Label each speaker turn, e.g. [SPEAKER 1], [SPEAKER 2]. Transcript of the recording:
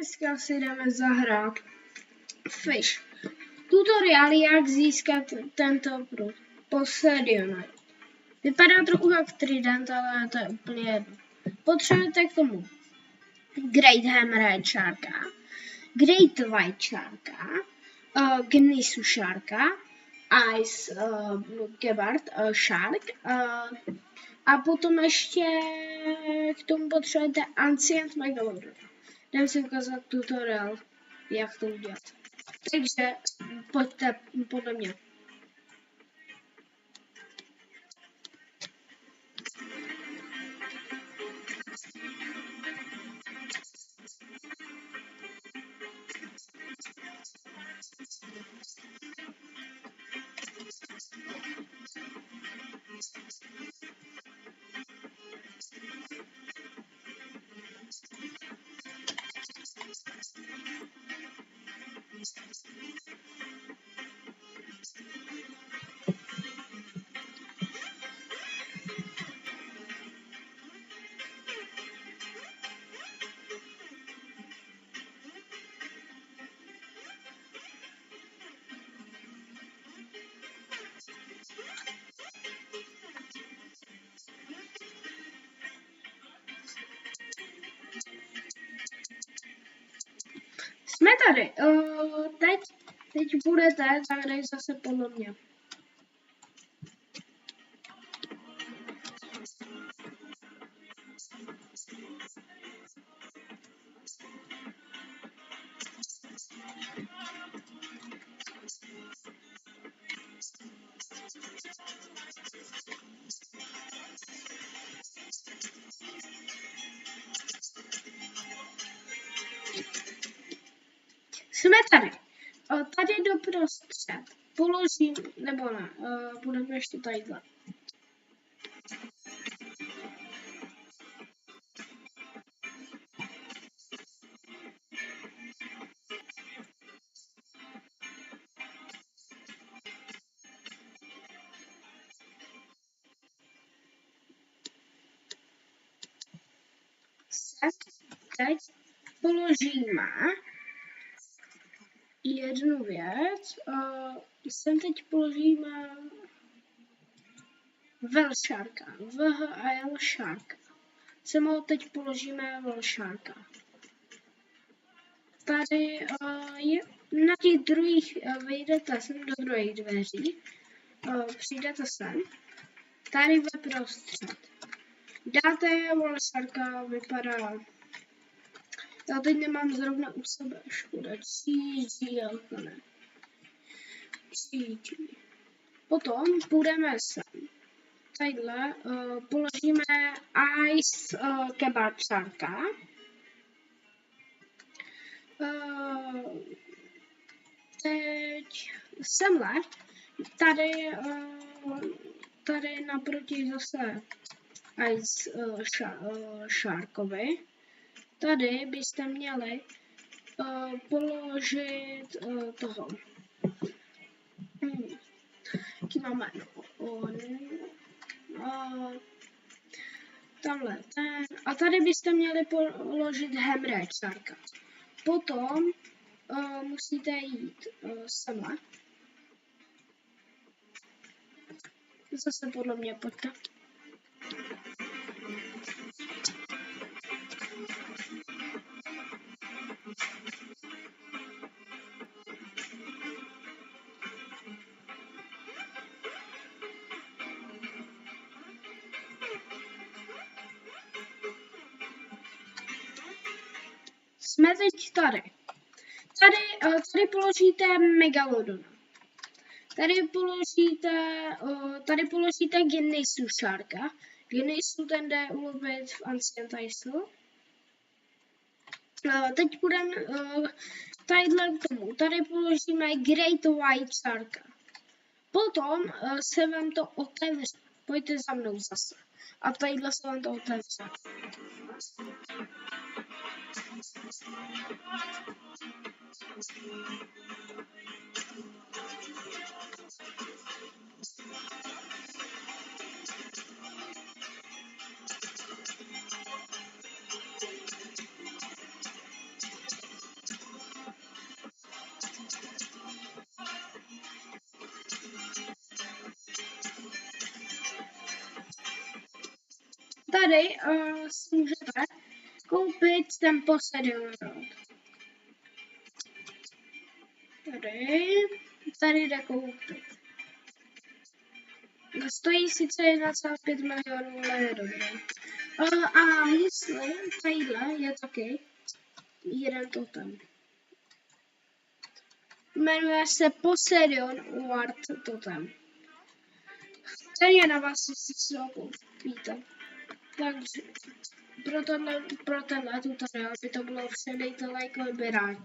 [SPEAKER 1] dneska si jdeme zahrát Fish. Tutoriál, jak získat tento Poseidon. Vypadá trochu jak Trident, ale to je úplně jedno. Potřebujete k tomu Great Hammerhead Sharka, Great White Sharka, Gnisu Sharka, Ice Gebard Shark a potom ještě k tomu potřebujete Ancient Megalodon. Jdem si ukázat tutoriál, jak to udělat. Takže pojďte podle mě. Jsme tady. Teď budete zahrát zase podle mě. Jsme tady. Tady doprostřed položím, nebo ne, budeme ještě tadyhle. Teď položíme jednu věc. Sem teď položíme Whale Sharka. Whale Sharka. Sem ho teď položíme Whale Sharka. Tady na těch druhých vyjdete sem do druhých dveří. Přijdete sem. Tady ve prostřed. Dáte Whale Sharka, vypadá. Já teď nemám zrovna u sebe, škoda. GG, ale ne. GG. Potom půjdeme sem. Tadyhle položíme Ice Gebard Sharka. Teď semhle. Tady naproti zase Ice Sharkovi. Tady byste měli položit toho. Jaký máme? Tamhle ten. A tady byste měli položit Hammerhead Sharka. Potom musíte jít semhle. Zase podle mě pojďte. Jsme teď tady. Tady položíte Megalodona. Tady položíte Gnisu Sharka. Gnisu ten jde ulovit v Ancient Isle. Teď budeme tadyhle k tomu. Tady položíme Great White Sharka. Potom se vám to otevře. Pojďte za mnou zase. A tadyhle se vám to otevře. tady si můžete koupit ten Poseidon Rod. Tady jde koupit. Stojí sice 1,5 milionů, ale je dobrý. A jestli tadyhle je taky jeden totem. Jmenuje se Poseidon Ward Totem. Ten je na vás, jestli si ho koupíte. Takže pro tenhle tutoriál by to bylo vše, dejte like, odběrať.